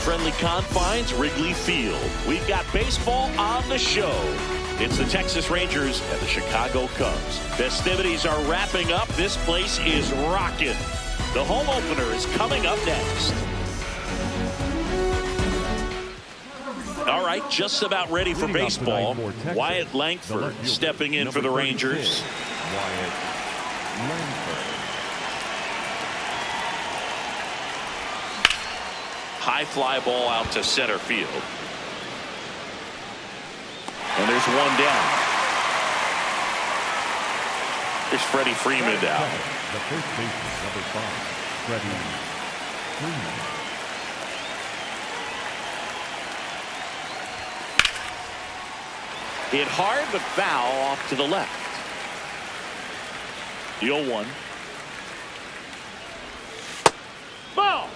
friendly confines, Wrigley Field. We've got baseball on the show. It's the Texas Rangers and the Chicago Cubs. Festivities are wrapping up. This place is rocking. The home opener is coming up next. All right, just about ready for baseball. Wyatt Langford stepping in for the Rangers. Wyatt Langford. High fly ball out to center field. And there's one down. There's Freddie Freeman down. The first baseman, number 5, Freddie Freeman. Hit hard but foul off to the left. The 0-1. Ball.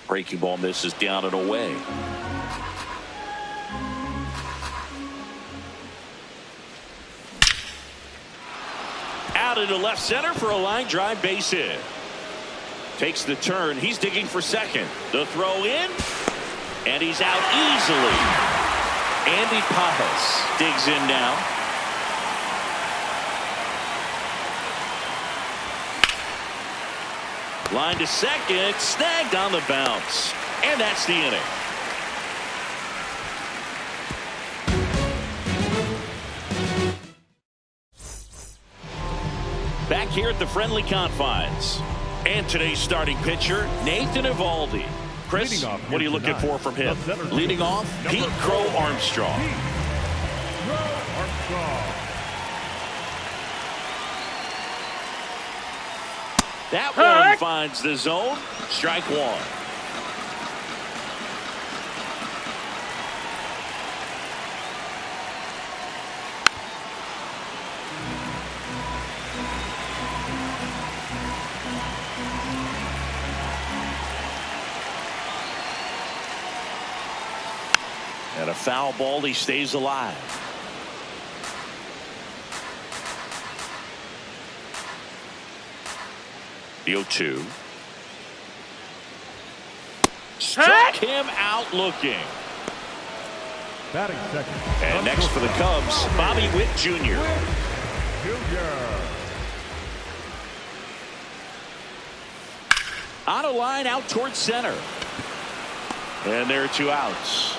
Breaking ball misses down and away. Out into left center for a line drive base hit. Takes the turn. He's digging for second. The throw in. And he's out easily. Andy Pajas digs in now. Line to second. Snagged on the bounce. And that's the inning. Back here at the friendly confines. And today's starting pitcher, Nathan Eovaldi. Chris, what are you looking for from him? Leading off, Pete Crow Armstrong. That one finds the zone. Strike one. And a foul ball, he stays alive. The 0-2. Struck him out looking. Batting second. And next for the Cubs, Bobby Witt Jr. On a line out towards center. And there are 2 outs.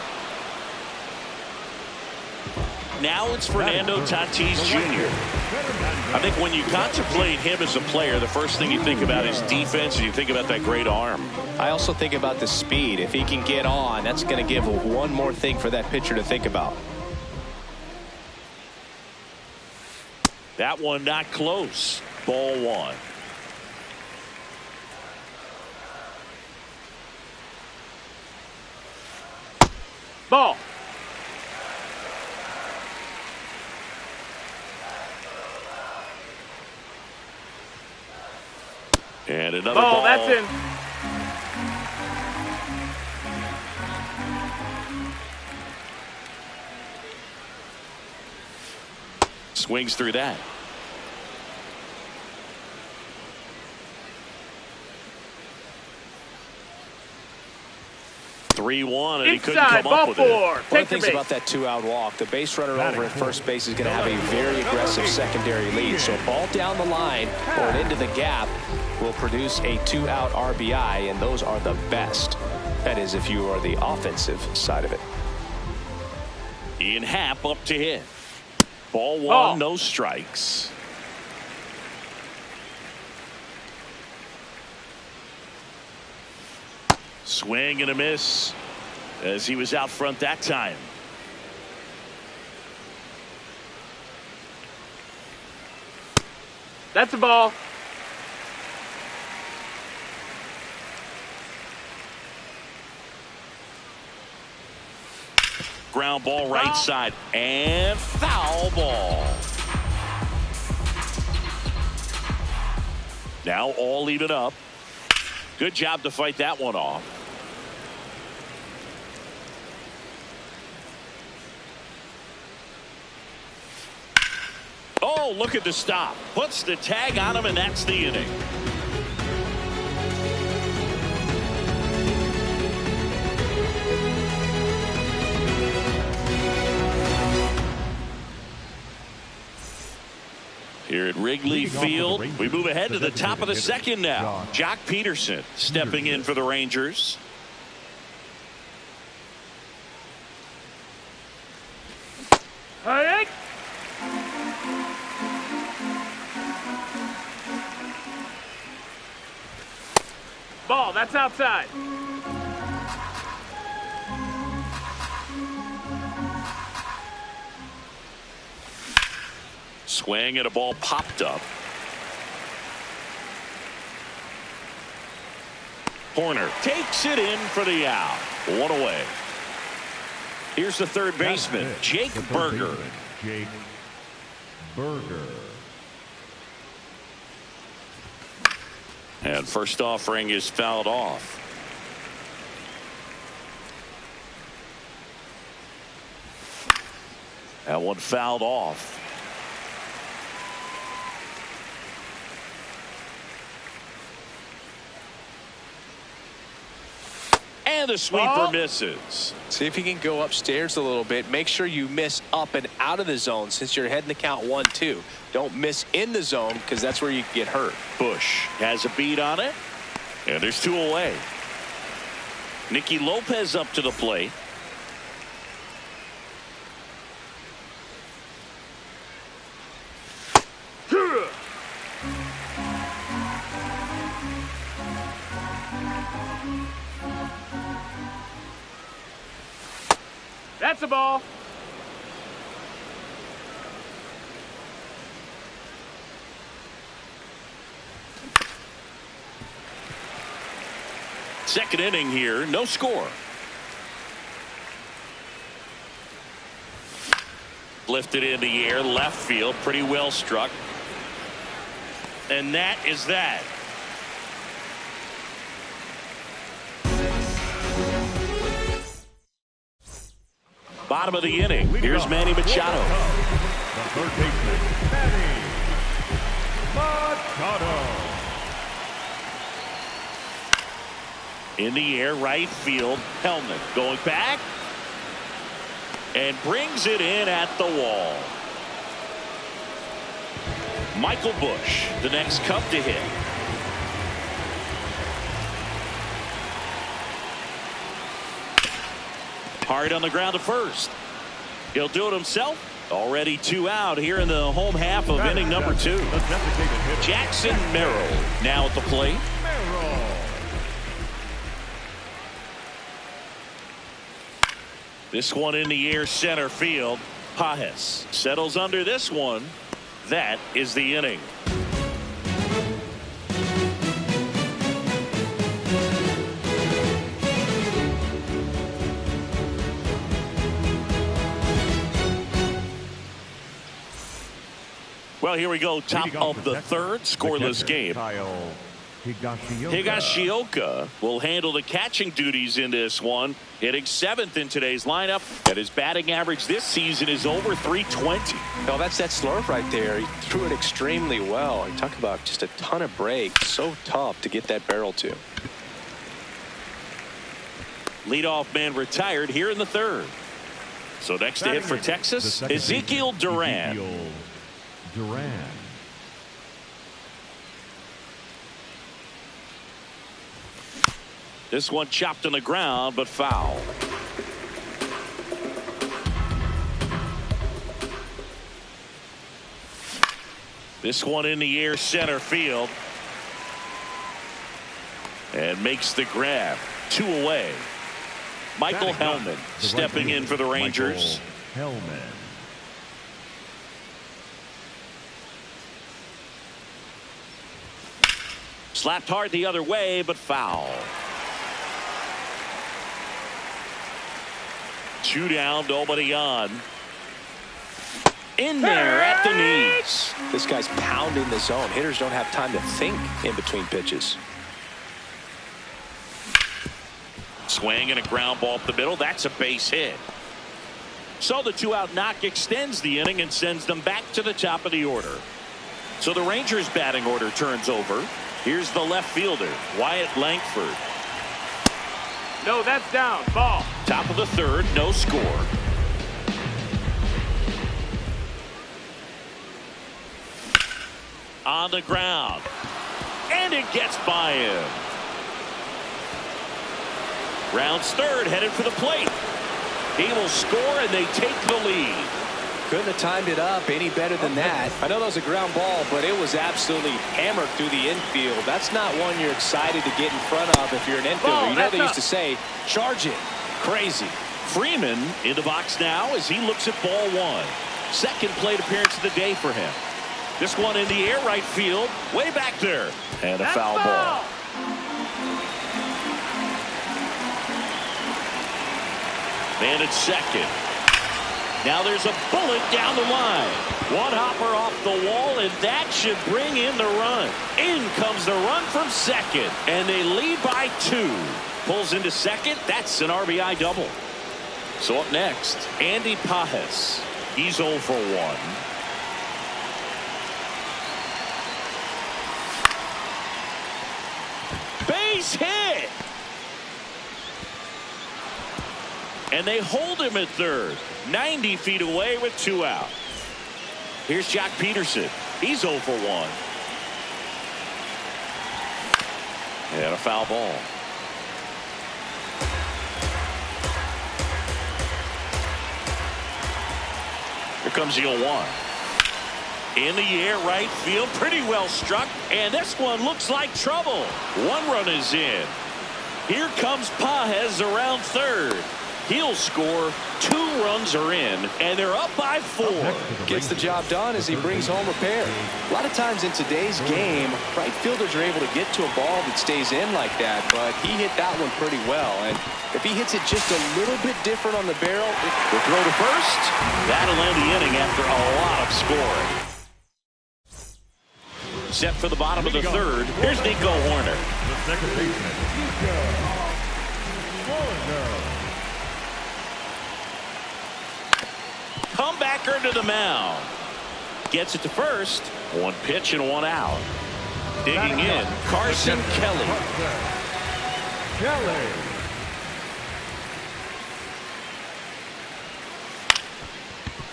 Now it's Fernando Tatis Jr. I think when you contemplate him as a player, the first thing you think about is defense, and you think about that great arm. I also think about the speed. If he can get on, that's going to give one more thing for that pitcher to think about. That one not close. Ball 1. Ball. And another ball. That's in. Swings through that. (3-1) and he couldn't come up with it. One of the things about that 2-out walk, the base runner over at first base is going to have a very aggressive secondary lead. So a ball down the line or into the gap will produce a 2-out RBI, and those are the best. That is, if you are the offensive side of it. Ian Happ up to hit. Ball 1, no strikes. Swing and a miss as he was out front that time. That's a ball. Ground ball right side and foul ball. Now all even up. Good job to fight that one off. Oh, look at the stop. Puts the tag on him, and that's the inning. Here at Wrigley Field, we move ahead to the top of the second now. Jock Peterson stepping in for the Rangers. Hey! Ball, that's outside. Swing and a ball popped up. Horner takes it in for the out. One away. Here's the third baseman, Jake Burger. Jake Burger. And first offering is fouled off. That one fouled off. And the sweeper misses. See if you can go upstairs a little bit. Make sure you miss up and out of the zone since you're heading to count 1-2. Don't miss in the zone because that's where you can get hurt. Bush has a beat on it. And there's two away. Nicky Lopez up to the plate. That's a ball. Second inning here, no score. Lifted in the air, left field, pretty well struck. And that is that. Bottom of the inning. Here's Manny Machado. The third baseman, Manny Machado. In the air, right field. Hellman going back. And brings it in at the wall. Michael Bush, the next Cub to hit. Hard on the ground to first. He'll do it himself. Already two out here in the home half of inning number 2. Jackson Merrill now at the plate. This one in the air, center field. Pajes settles under this one. That is the inning. Well, here we go. Top of the third, scoreless game. Higashioka will handle the catching duties in this one, hitting 7th in today's lineup, and his batting average this season is over 320. No, that's that slurve right there. He threw it extremely well. You talk about just a ton of break. So tough to get that barrel to. Leadoff man retired here in the third. So next to hit for Texas, Ezekiel Duran. This one chopped on the ground, but foul. This one in the air, center field. And makes the grab. 2 away. Michael Hellman stepping in for the Rangers. Hellman. Slapped hard the other way, but foul. 2 down, nobody on. In there at the knees. This guy's pounding the zone. Hitters don't have time to think in between pitches. Swing and a ground ball up the middle. That's a base hit. So the 2-out knock extends the inning and sends them back to the top of the order. So the Rangers batting order turns over. Here's the left fielder, Wyatt Langford. No, that's down. Ball. Top of the third, no score. On the ground. And it gets by him. Rounds third, headed for the plate. He will score, and they take the lead. Couldn't have timed it up any better than that. I know that was a ground ball, but it was absolutely hammered through the infield. That's not one you're excited to get in front of if you're an infielder. You know they used to say, charge it. Crazy. Freeman in the box now as he looks at ball one. Second plate appearance of the day for him. This one in the air, right field, way back there. And a foul ball. Man at second. Now there's a bullet down the line. One hopper off the wall, and that should bring in the run. In comes the run from second, and they lead by 2. Pulls into second. That's an RBI double. So up next, Andy Pages. He's 0 for 1. Base hit. And they hold him at third. 90 feet away with 2 out. Here's Jock Peterson. He's 0 for 1. And a foul ball. Here comes the 0-1. In the air, right field, pretty well struck, and this one looks like trouble. 1 run is in. Here comes Pages around third. He'll score. 2 runs are in, and they're up by 4. Gets the job done as he brings home a pair. A lot of times in today's game, right fielders are able to get to a ball that stays in like that, but he hit that one pretty well. And if he hits it just a little bit different on the barrel, the throw to first. That'll end the inning after a lot of scoring. Set for the bottom of the third. Here's Nico Horner. The second baseman, Nico Horner. Comebacker to the mound. Gets it to first. 1 pitch and 1 out. Digging in, Carson Kelly.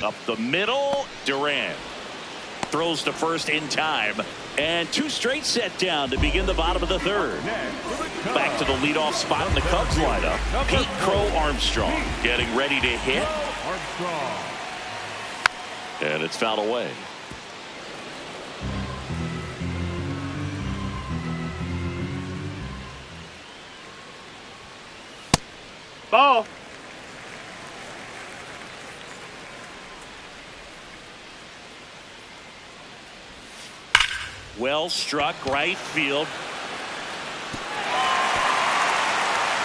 Up the middle, Durant. Throws to first in time. And 2 straight set down to begin the bottom of the third. Back to the leadoff spot in the Cubs lineup. Pete Crow Armstrong getting ready to hit. And it's fouled away. Ball. Well struck, right field.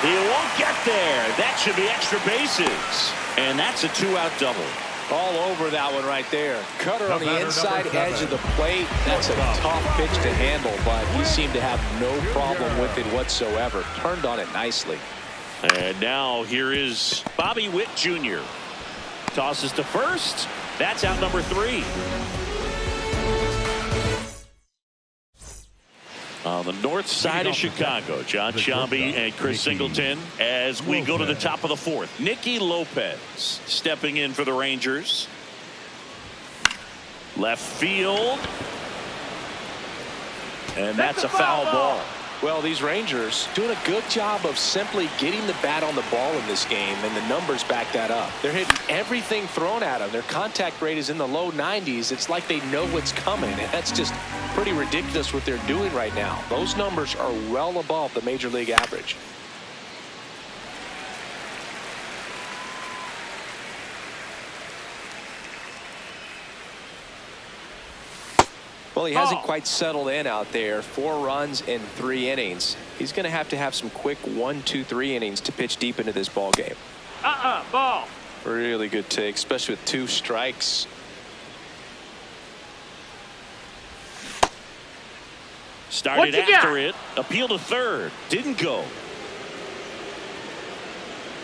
He won't get there. That should be extra bases. And that's a 2-out double. all over that one right there. Cutter on the inside edge of the plate. That's a tough pitch to handle, but he seemed to have no problem with it whatsoever. Turned on it nicely. And now here is Bobby Witt Jr. Tosses to first. That's out number 3. On the north side of Chicago, John Sciambi and Chris Singleton as we go to the top of the 4th. Nicky Lopez stepping in for the Rangers. Left field. And that's a foul ball. Well, these Rangers doing a good job of simply getting the bat on the ball in this game, and the numbers back that up. They're hitting everything thrown at them. Their contact rate is in the low 90s. It's like they know what's coming, and that's just pretty ridiculous what they're doing right now. Those numbers are well above the major league average. Well, he hasn't quite settled in out there. 4 runs in 3 innings. He's going to have some quick 1, 2, 3 innings to pitch deep into this ball game. Ball. Really good take, especially with 2 strikes. Started after it. Appeal to third. Didn't go.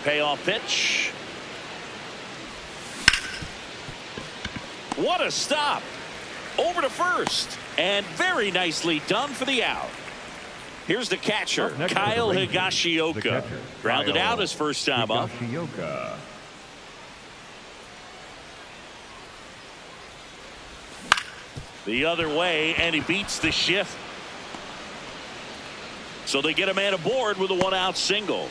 payoff pitch. What a stop. Over to first. And very nicely done for the out. Here's the catcher, Kyle Higashioka. Grounded out his first time up. The other way, and he beats the shift. So they get a man aboard with a one-out single.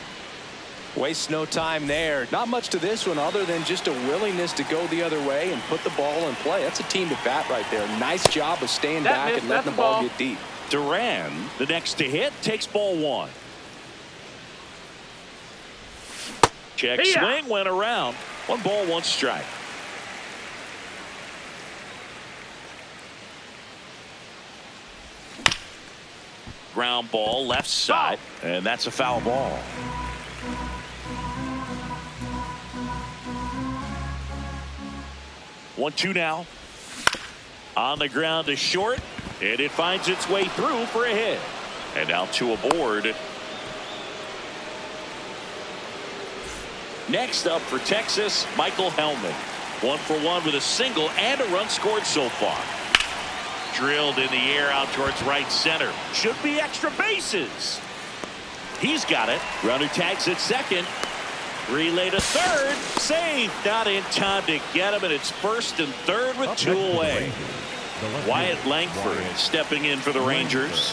Waste no time there. Not much to this one other than just a willingness to go the other way and put the ball in play. That's a team at bat right there. Nice job of staying back and letting the ball get deep. Duran, the next to hit, takes ball one. Check swing, went around. 1 ball, 1 strike. Ground ball, left side, and that's a foul ball. One, two now. On the ground to short, and it finds its way through for a hit. And now 2 aboard. Next up for Texas, Michael Hellman. 1 for 1 with a single and a run scored so far. Drilled in the air out towards right center. Should be extra bases. He's got it. Runner tags at second. Relay to third. Save. Not in time to get him, and it's first and third with 2 away. Wyatt Langford stepping in for the Rangers.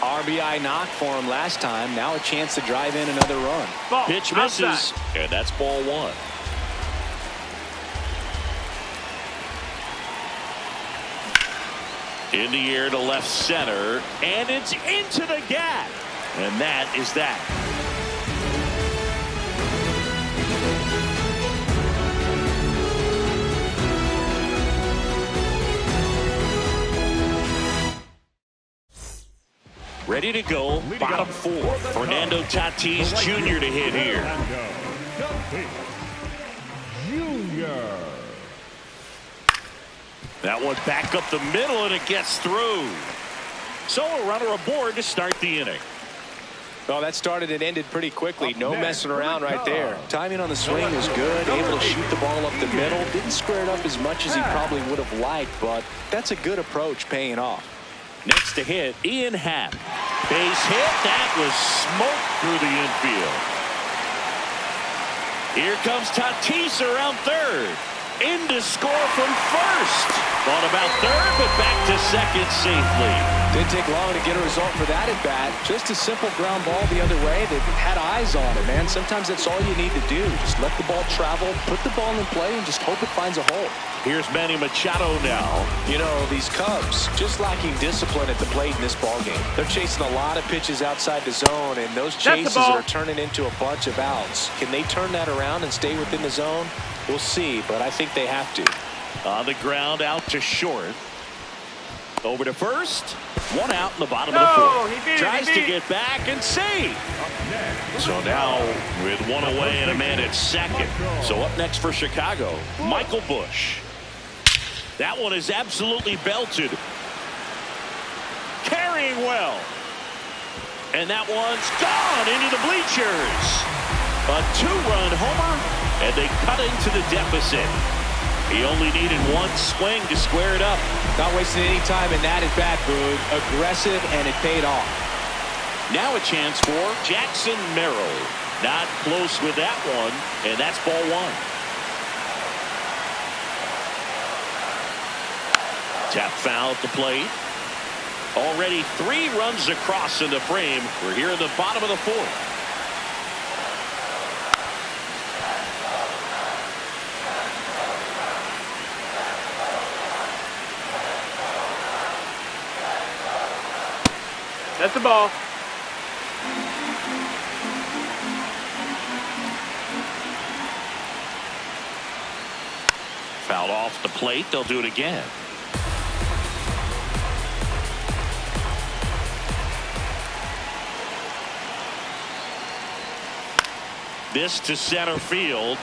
RBI knock for him last time. Now a chance to drive in another run. Pitch misses, and that's ball 1. In the air to left center, and it's into the gap. And that is that. Ready to go, bottom 4. Fernando Tatis Jr. to hit here. Jr. That one back up the middle, and it gets through. So a runner aboard to start the inning. Well, that started and ended pretty quickly. No messing around right there. Timing on the swing was good. Able to shoot the ball up the middle. Didn't square it up as much as he probably would have liked, but that's a good approach paying off. Next to hit, Ian Happ. Base hit. That was smoked through the infield. Here comes Tatis around third. In to score from first. Thought about third, but back to second safely. Didn't take long to get a result for that at bat. Just a simple ground ball the other way that had eyes on it, man. Sometimes that's all you need to do. Just let the ball travel, put the ball in play, and just hope it finds a hole. Here's Manny Machado now. You know, these Cubs just lacking discipline at the plate in this ball game. They're chasing a lot of pitches outside the zone, and those chases are turning into a bunch of outs. Can they turn that around and stay within the zone? We'll see, but I think they have to. On the ground, out to short. Over to first. 1 out in the bottom of the 4th. Tries to get back and save. So now with 1 away and a man at second. So up next for Chicago, Michael Busch. That one is absolutely belted. Carrying well. And that one's gone into the bleachers. A 2-run homer, and they cut into the deficit. He only needed 1 swing to square it up. Not wasting any time in that at bat, Boog. Aggressive, and it paid off. Now a chance for Jackson Merrill. Not close with that one, and that's ball 1. Tap foul at the plate. Already 3 runs across in the frame. We're here in the bottom of the 4th. That's the ball. Fouled off the plate. They'll do it again. This to center field.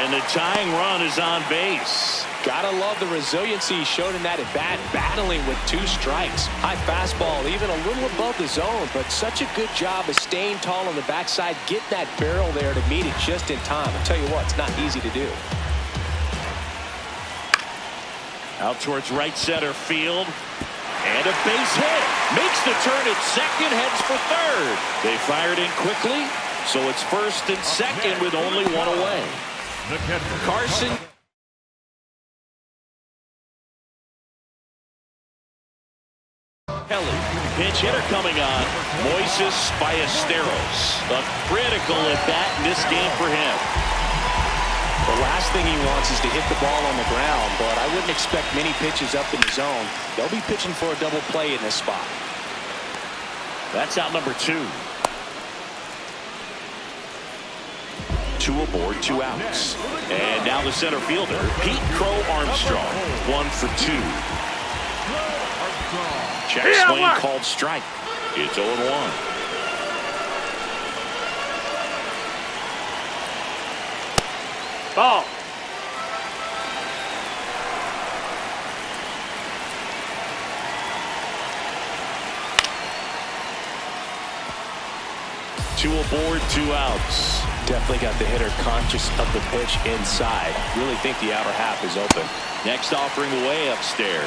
And the tying run is on base. Gotta love the resiliency he showed in that at bat, battling with 2 strikes. High fastball, even a little above the zone, but such a good job of staying tall on the backside, getting that barrel there to meet it just in time. I'll tell you what, it's not easy to do. Out towards right center field. And a base hit. Makes the turn at second, heads for third. They fired in quickly, so it's first and second with only 1 away. Carson. Kelly, pinch hitter coming on. Moises Ballesteros. A critical at bat in this game for him. The last thing he wants is to hit the ball on the ground, but I wouldn't expect many pitches up in the zone. They'll be pitching for a double play in this spot. That's out number 2. 2 aboard, 2 outs. And now the center fielder, Pete Crow Armstrong. 1 for 2. Check swing called strike. It's 0-1. Ball. Two aboard, 2 outs. Definitely got the hitter conscious of the pitch inside. Really think the outer half is open. Next offering away upstairs.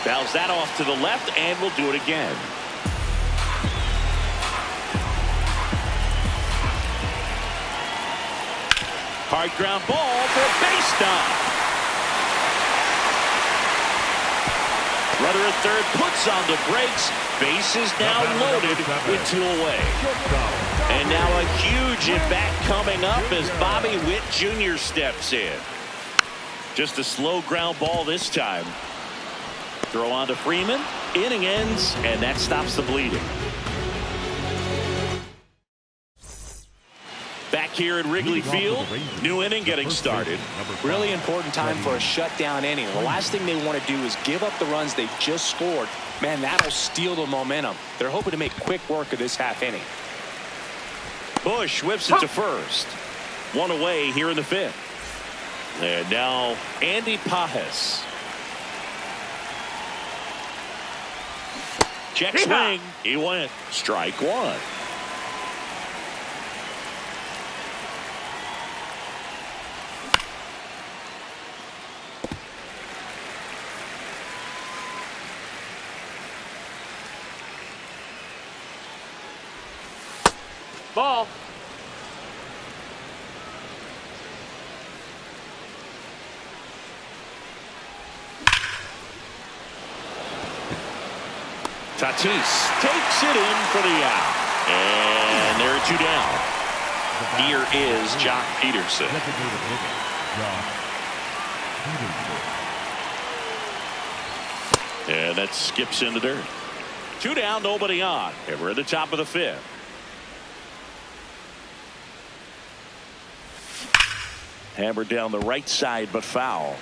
Fouls that off to the left, and we'll do it again. Hard ground ball for a base stop. Runner at third puts on the brakes. Base is now loaded with 2 away. And now a huge at-bat coming up as Bobby Witt Jr. steps in. Just a slow ground ball this time. Throw on to Freeman. Inning ends, and that stops the bleeding. Back here at Wrigley Field, new inning getting started. Really important time for a shutdown inning. The last thing they want to do is give up the runs they just scored. Man, that'll steal the momentum. They're hoping to make quick work of this half inning. Bush whips it to first. 1 away here in the 5th. And now Andy Pajes. Check swing. He went. Strike 1. Ball. Tatis takes it in for the out. And there are 2 down. Here is Jock Peterson. And that skips in the dirt. 2 down, nobody on. And we're at the top of the 5th. Hammered down the right side, but foul.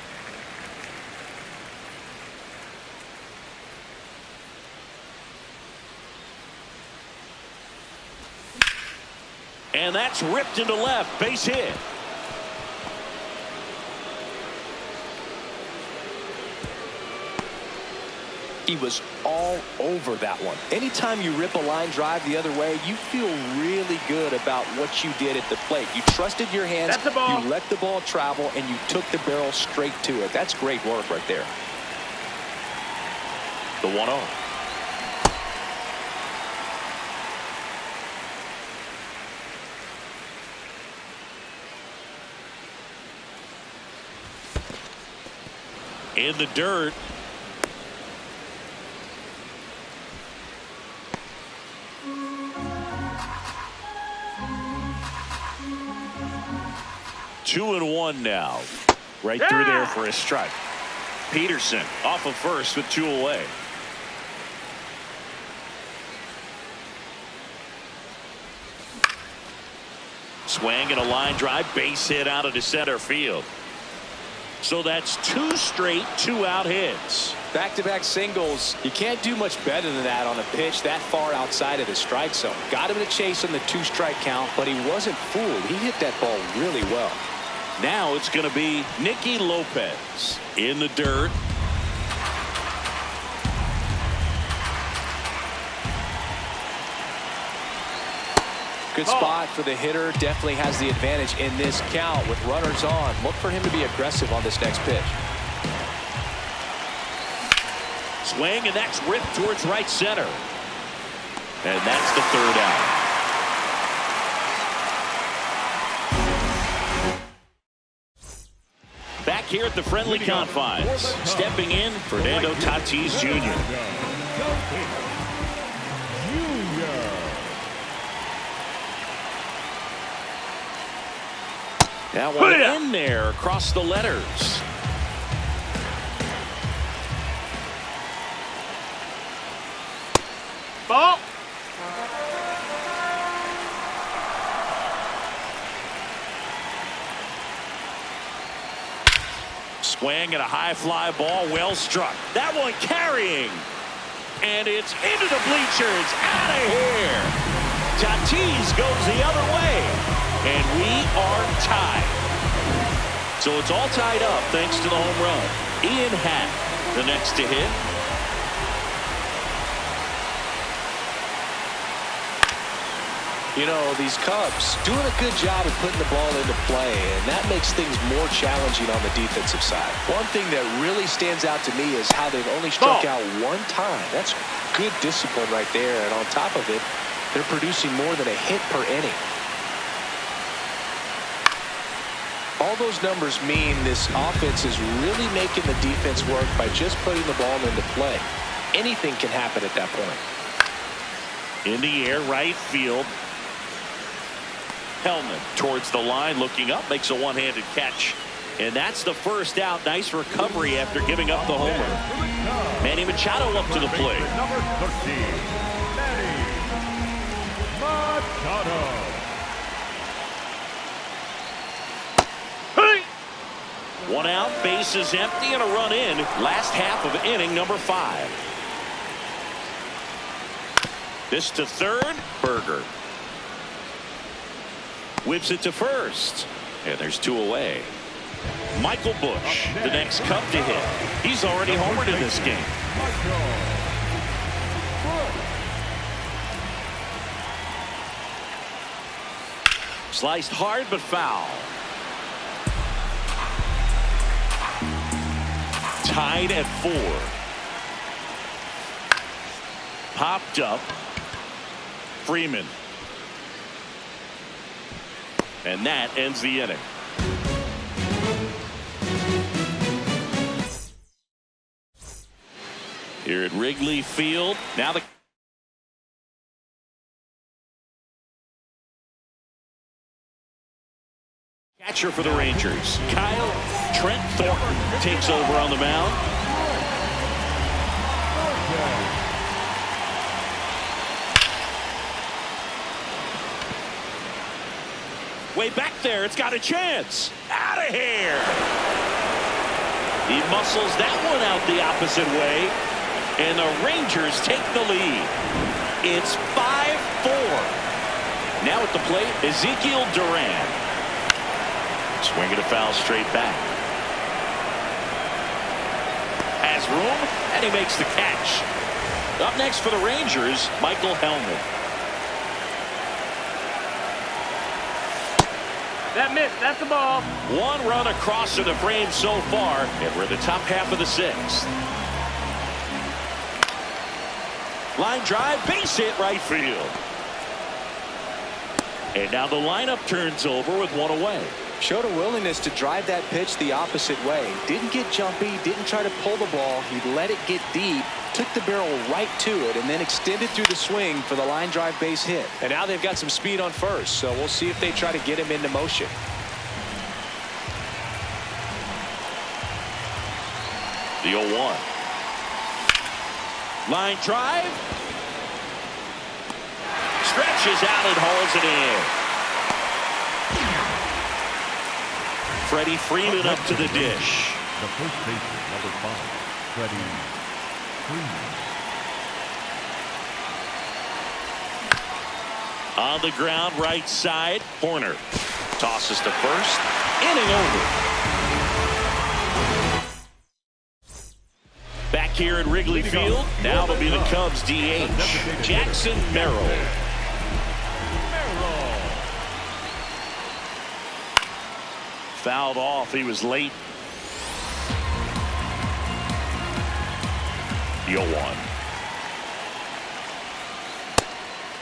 And that's ripped into left. Base hit. He was all over that one. Anytime you rip a line drive the other way, you feel really good about what you did at the plate. You trusted your hands, that's the ball. You let the ball travel, and you took the barrel straight to it. That's great work right there. The 1-0. In the dirt. Two and 1 now. Right through there for a strike. Peterson off of first with 2 away. Swing and a line drive, base hit out of the center field. So that's 2 straight 2-out hits. Back-to-back singles. You can't do much better than that on a pitch that far outside of the strike zone. Got him to chase on the 2-strike count, but he wasn't fooled. He hit that ball really well. Now it's going to be Nicky Lopez in the dirt. Good spot for the hitter. Definitely has the advantage in this count with runners on. Look for him to be aggressive on this next pitch. Swing, and that's ripped towards right center. And that's the 3rd out. Back here at the friendly confines, stepping in, Fernando Tatis Jr. That one in there across the letters. Ball. Swing and a high fly ball, well struck. That one carrying. And it's into the bleachers. Out of here. Tatis goes the other way. And we are tied. So it's all tied up thanks to the home run. Ian Happ, the next to hit. You know, these Cubs doing a good job of putting the ball into play, and that makes things more challenging on the defensive side. One thing that really stands out to me is how they've only struck out 1 time. That's good discipline right there, and on top of it, they're producing more than a hit per inning. All those numbers mean this offense is really making the defense work by just putting the ball into play. Anything can happen at that point. In the air, right field. Hellman towards the line, looking up, makes a one-handed catch. And that's the 1st out. Nice recovery after giving up the homer. Manny Machado up to the plate. Number 13, Manny Machado. Hey! 1 out, bases empty, and a run in. Last half of inning number 5. This to 3rd, Berger. Whips it to 1st. And there's 2 away. Michael Busch, the next Cub to hit. He's already homered in this game. Sliced hard but foul. Tied at 4. Popped up. Freeman. And that ends the inning. Here at Wrigley Field. Now the catcher for the Rangers, Kyle Trent Thornton, takes over on the mound. Way back there, it's got a chance. Out of here. He muscles that one out the opposite way, and the Rangers take the lead. It's 5-4. Now at the plate, Ezekiel Duran. Swinging a foul straight back. Has room, and he makes the catch. Up next for the Rangers, Michael Hellman. That missed. That's the ball. 1 run across to the frame so far, and we're in the top half of the 6th. Line drive, base hit right field. And now the lineup turns over with 1 away. Showed a willingness to drive that pitch the opposite way. Didn't get jumpy, didn't try to pull the ball. He let it get deep, took the barrel right to it, and then extended through the swing for the line drive base hit. And now they've got some speed on first, so we'll see if they try to get him into motion. The 0-1. Line drive. Stretches out and hauls it in. Freddie Freeman up to the dish. The first baseman, number 5, Freddie Freeman. On the ground, right side, Horner tosses to first. Inning over. Back here at Wrigley Field, now it'll be the Cubs DH, Jackson Merrill. Fouled off. He was late. 0-1.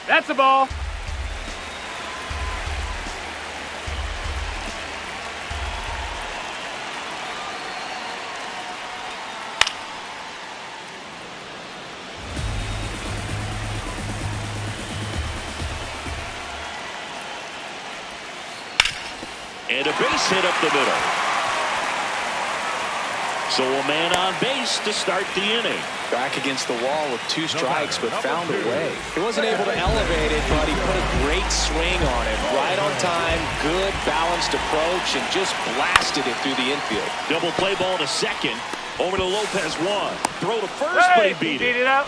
That's the ball. And a base hit up the middle. So a man on base to start the inning. Back against the wall with 2 strikes, but found a way. He wasn't able to elevate it, but he put a great swing on it. Right on time, good balanced approach, and just blasted it through the infield. Double play ball to second. Over to Lopez 1. Throw to first, but he beat it. Out.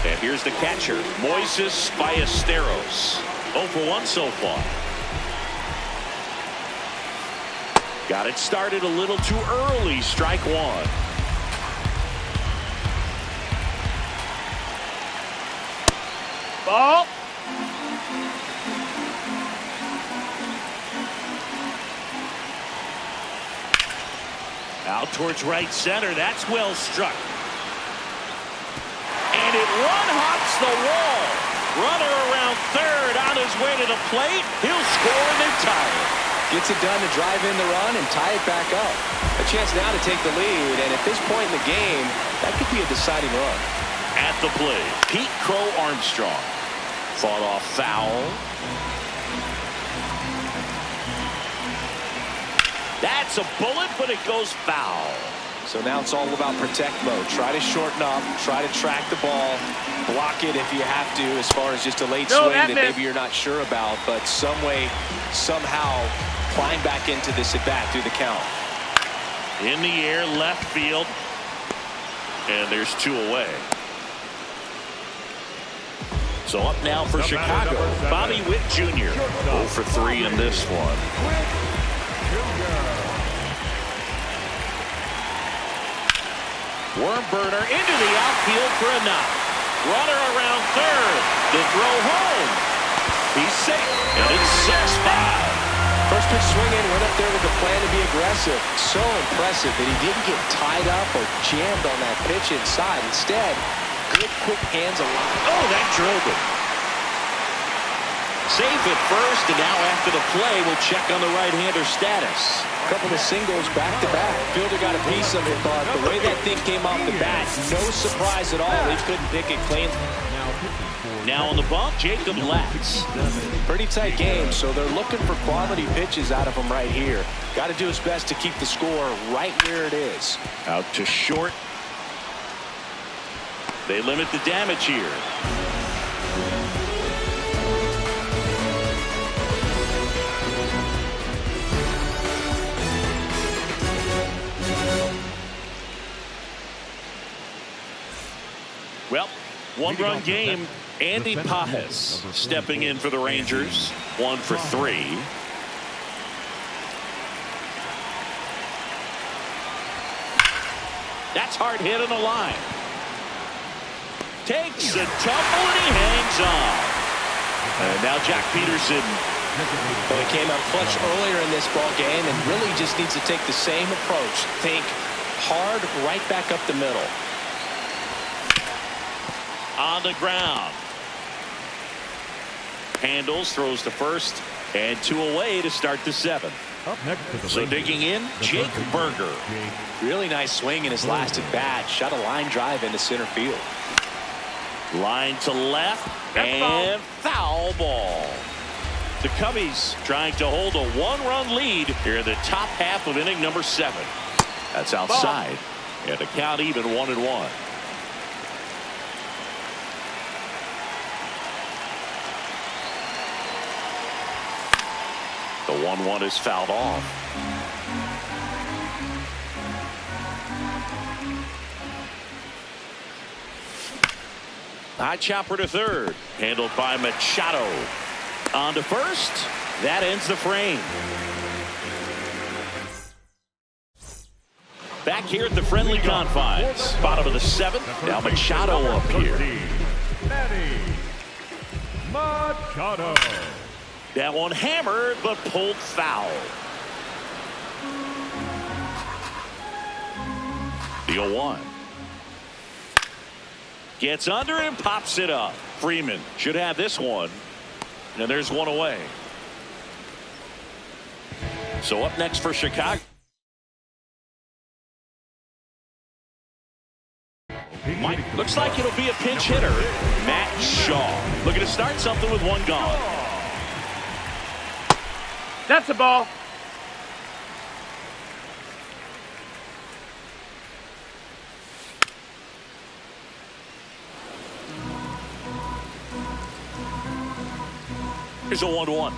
And here's the catcher, Moises Ballesteros. 0 for 1 so far. Got it started a little too early. Strike 1. Ball. Out towards right center. That's well struck. And it one hops the wall. Runner around third on his way to the plate. He'll score and then tie it. Gets it done to drive in the run and tie it back up. A chance now to take the lead, and at this point in the game, that could be a deciding run. At the plate, Pete Crow Armstrong. Fought off foul. That's a bullet, but it goes foul. So now it's all about protect mode. Try to shorten up, try to track the ball, block it if you have to, as far as just a late swing that maybe you're not sure about, but some way, somehow climb back into this at bat through the count. In the air, left field, and there's 2 away. So up now for Chicago, Bobby Witt Jr. 0 for 3 in this one. Worm burner into the outfield for a knock. Runner around third. The throw home. He's safe, and it's 6-5. First pitch swinging, went up there with a plan to be aggressive. So impressive that he didn't get tied up or jammed on that pitch inside. Instead, good quick hands alive. Oh, that drilled him. Safe at first, and now after the play, we'll check on the right-hander status. A couple of singles back-to-back. Fielder got a piece of it, but the way that thing came off the bat, no surprise at all. He couldn't pick it clean. Now on the bump, Jacob Latz. Pretty tight game, so they're looking for quality pitches out of him right here. Got to do his best to keep the score right where it is. Out to short. They limit the damage here. Well, one-run game. Andy Pajes stepping in for the Rangers. 1 for 3. That's hard hit on the line. Takes a tumble and he hangs on. And now Jack Peterson. Well, he came out clutch earlier in this ball game and really just needs to take the same approach. Think hard right back up the middle. On the ground. Handles, throws to first, and 2 away to start the 7th. Up next to the So Rangers, digging in, Jake Berger. Really nice swing in his last at bat. Shot a line drive into center field. Line to left, and foul ball. The Cubbies trying to hold a 1-run lead here in the top half of inning number 7. That's outside, and the count even 1-1. The 1-1 is fouled off. High chopper to third. Handled by Machado. On to first. That ends the frame. Back here at the friendly confines. Bottom of the seventh. Now Machado up here. Machado. That one hammered but pulled foul. The 0-1. Gets under it and pops it up. Freeman should have this one. And there's one away. So up next for Chicago. Looks like it'll be a pinch hitter. Matt Shaw looking to start something with one gone. That's a ball. Here's a 1-1.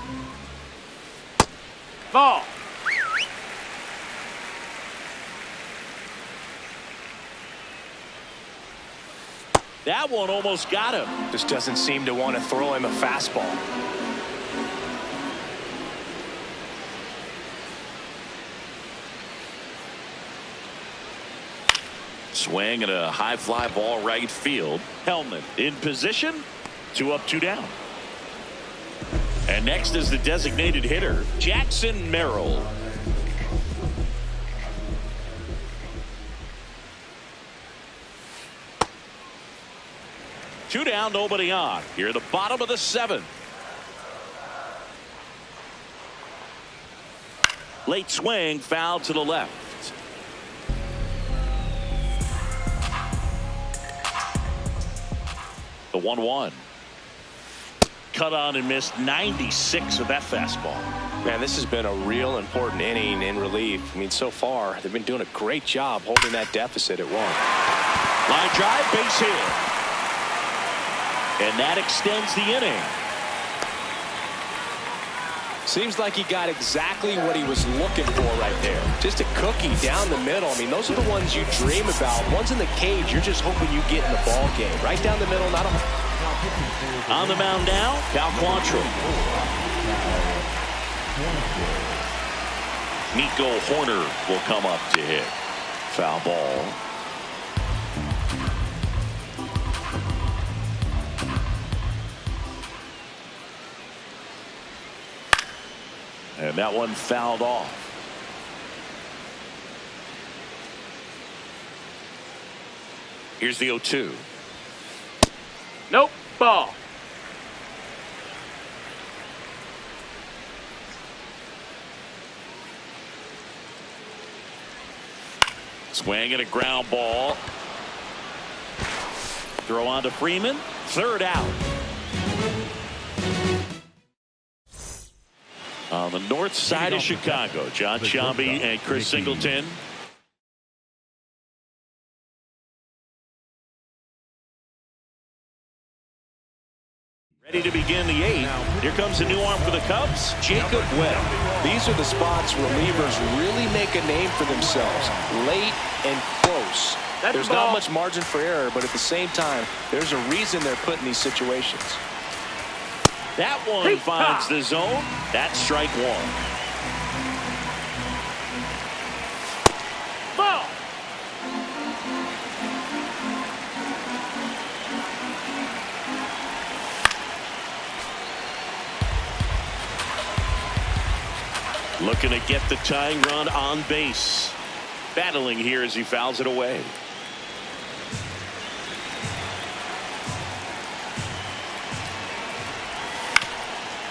Ball. That one almost got him. Just doesn't seem to want to throw him a fastball. Swing and a high fly ball right field. Hellman in position. 2 up, 2 down. And next is the designated hitter, Jackson Merrill. Two down, nobody on. Here at the bottom of the seventh. Late swing, foul to the left. The 1-1. Cut on and missed 96 of that fastball. Man, this has been a real important inning in relief. I mean, so far, they've been doing a great job holding that deficit at 1. Line drive, base hit. And that extends the inning. Seems like he got exactly what he was looking for right there. Just a cookie down the middle. I mean, those are the ones you dream about. Ones in the cage, you're just hoping you get in the ball game. Right down the middle, not a... On the mound now, Cal Quantrill. Nico Horner will come up to hit. Foul ball. And that one fouled off. Here's the 0-2. Nope. Ball. Swing and a ground ball. Throw on to Freeman. Third out. On the north side of Chicago, John Sciambi and Chris Singleton. Ready to begin the 8th. Here comes a new arm for the Cubs, Jacob Webb. These are the spots relievers really make a name for themselves. Late and close. There's not much margin for error, but at the same time, there's a reason they're put in these situations. That one finds the zone. That's strike 1. Ball. Looking to get the tying run on base. Battling here as he fouls it away.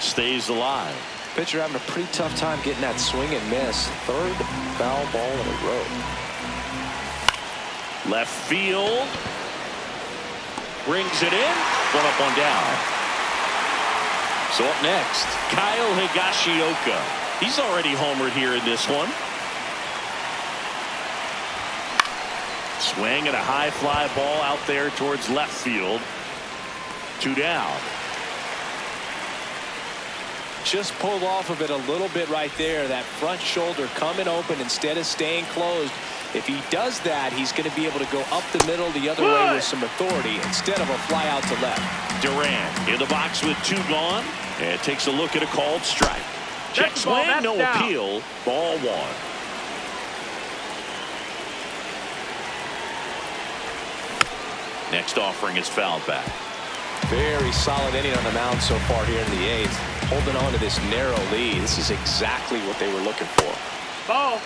Stays alive. Pitcher having a pretty tough time getting that swing and miss. Third foul ball in a row. Left field. Brings it in. 1 up, 1 down. So up next, Kyle Higashioka. He's already homered here in this one. Swing and a high fly ball out there towards left field. 2 down. Just pulled off of it a little bit right there. That front shoulder coming open instead of staying closed. If he does that, he's going to be able to go up the middle the other way with some authority instead of a fly out to left. Durant in the box with 2 gone, and takes a look at a called strike. Check swing, no appeal, ball 1. Next offering is fouled back. Very solid inning on the mound so far here in the 8th. Holding on to this narrow lead. This is exactly what they were looking for. Ball.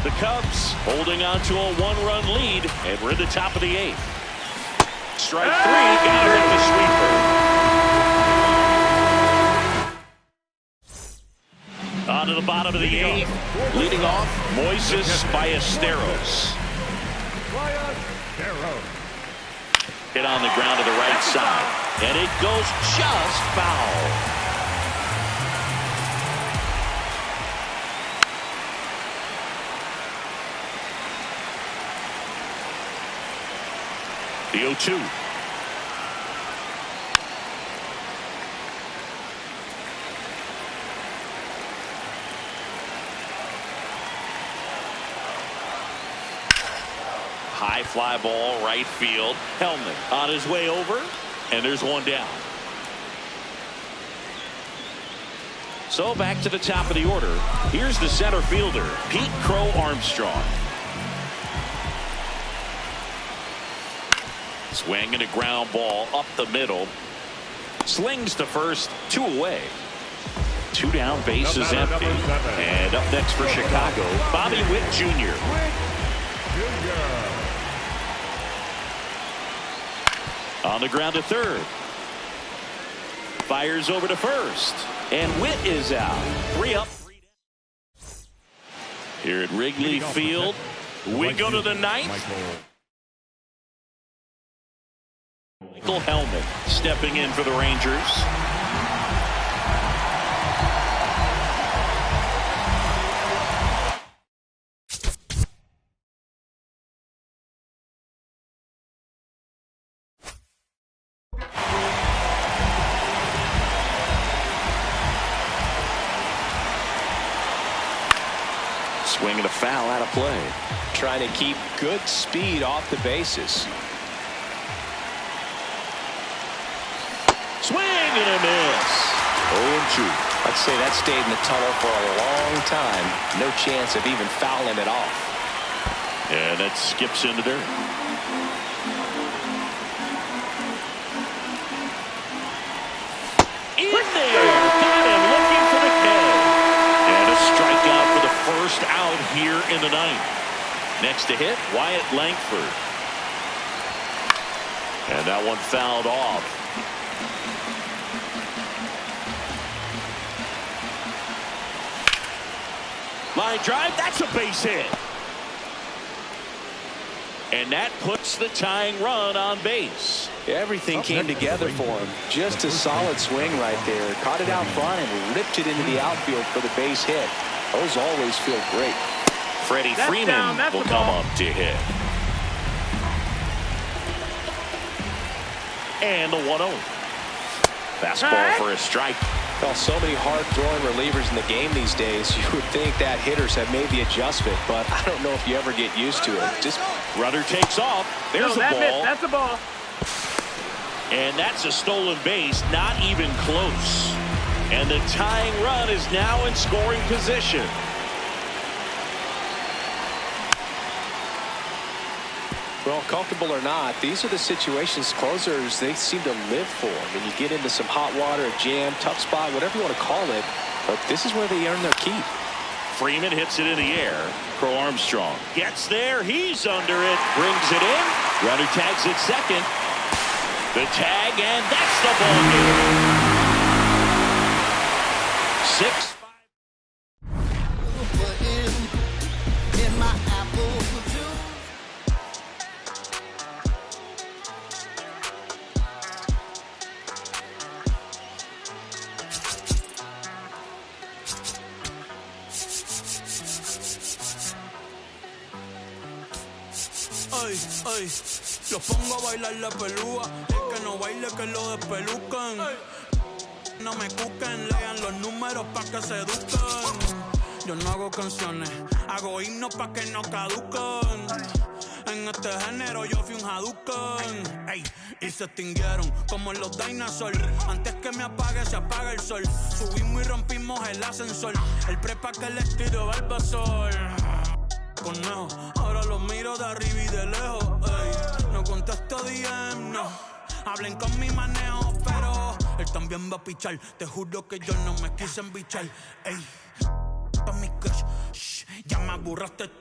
The Cubs holding on to a 1-run lead, and we're at the top of the 8th. Strike 3, got him with the sweeper. On to the bottom of the 8th. Leading off, Moises Ballesteros. Hit on the ground to the right side, and it goes just foul. The 0-2. High fly ball, right field. Hellman on his way over, and there's 1 down. So back to the top of the order. Here's the center fielder, Pete Crow Armstrong. Swing and a ground ball up the middle. Slings to first, 2 away. 2 down, base is empty. And up next for Chicago, Bobby Witt Jr. On the ground to third. Fires over to first. And Witt is out. 3 up, 3 down. Here at Wrigley Field, we go to the 9th. Michael Hellman stepping in for the Rangers. Swinging a foul out of play. Trying to keep good speed off the bases. Swing and a miss. 0-2. I'd say that stayed in the tunnel for a long time. No chance of even fouling it off. And that skips into dirt. In there. Got him looking for the K. And a strikeout for the first out here in the 9th. Next to hit, Wyatt Langford. And that one fouled off. Line drive, that's a base hit. And that puts the tying run on base. Everything came together for him. Just a solid swing right there. Caught it out front and ripped it into the outfield for the base hit. Those always feel great. Freddie Freeman will come up to hit. And the 1-0. Fastball for a strike. Well, so many hard-throwing relievers in the game these days. You would think that hitters have made the adjustment, but I don't know if you ever get used to it. Just runner takes off. There's a ball. That's a ball. And that's a stolen base, not even close. And the tying run is now in scoring position. Well, comfortable or not, these are the situations closers they seem to live for. When you get into some hot water, a jam, tough spot, whatever you want to call it, but this is where they earn their keep. Freeman hits it in the air. Crow Armstrong gets there. He's under it. Brings it in. Runner tags at second. The tag, and that's the ball game. 6-5. Ay, ay, los pongo a bailar la pelúa. El que no baile que lo despelucan. No me cuquen, lean los números pa' que se eduquen. Yo no hago canciones, hago himnos pa' que no caduquen. En este género yo fui un Hadouken. Ey, y se extinguieron como en los dinosaurs. Antes que me apague, se apaga el sol. Subimos y rompimos el ascensor. El prepa que les tiro Balbasol. Conejo, ahora los miro de arriba y de lejos. Ey, no contesto DM, no. Hablen con mi manejo, pero él también va a pichar. Te juro que yo no me quise embichar. Ey, pa' mi crush, shh, ya me aburraste.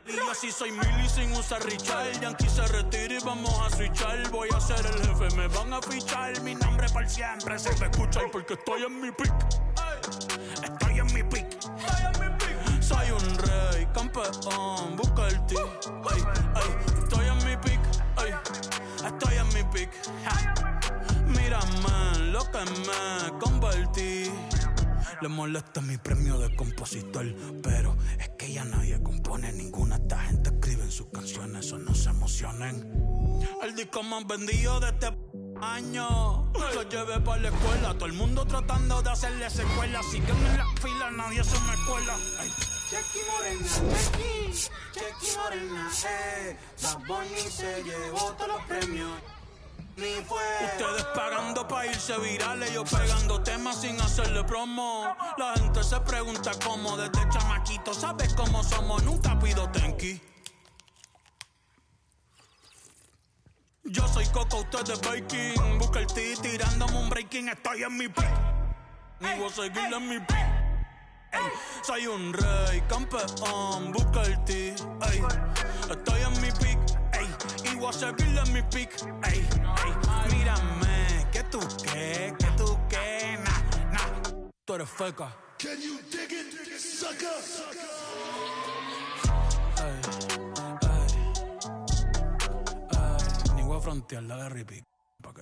Y yo así soy Milly sin usar Richard. Yankee se retira y vamos a switchar. Voy a ser el jefe, me van a fichar. Mi nombre por siempre se va a escuchar porque estoy en mi pick. Estoy en mi pick. Soy un rey, campeón, busca el ti. Estoy en mi pick. Estoy en mi pick. Mírame lo que me convertí. Le molesta mi premio de compositor, pero es que ya nadie compone ninguna. Esta gente escribe en sus canciones, eso no se emocionen. El disco más vendido de este año lo llevé para la escuela. Todo el mundo tratando de hacerle secuela. Siguen en la fila, nadie se me cuela. Chequi Morena, Chequi Morena, Bad Bunny se llevó todos los premios. Ni fue. Ustedes pagando pa' irse virales, yo pegando temas sin hacerle promo. La gente se pregunta cómo, desde chamaquito, ¿sabes cómo somos? Nunca pido tenki. Yo soy Coco, ustedes baking. Busca el ti tirándome un breaking. Estoy en mi pick. Y voy a seguir en mi pick. Ey, soy un rey, campeón. Busca el ti. Ey, estoy en mi pick. Ey, y voy a seguir en mi pick. Ey, mírame. ¿Qué tú qué? Nah. Tú eres feca. Can you dig it, sucker? Ni voy a frontear, dale repeat. Pa' que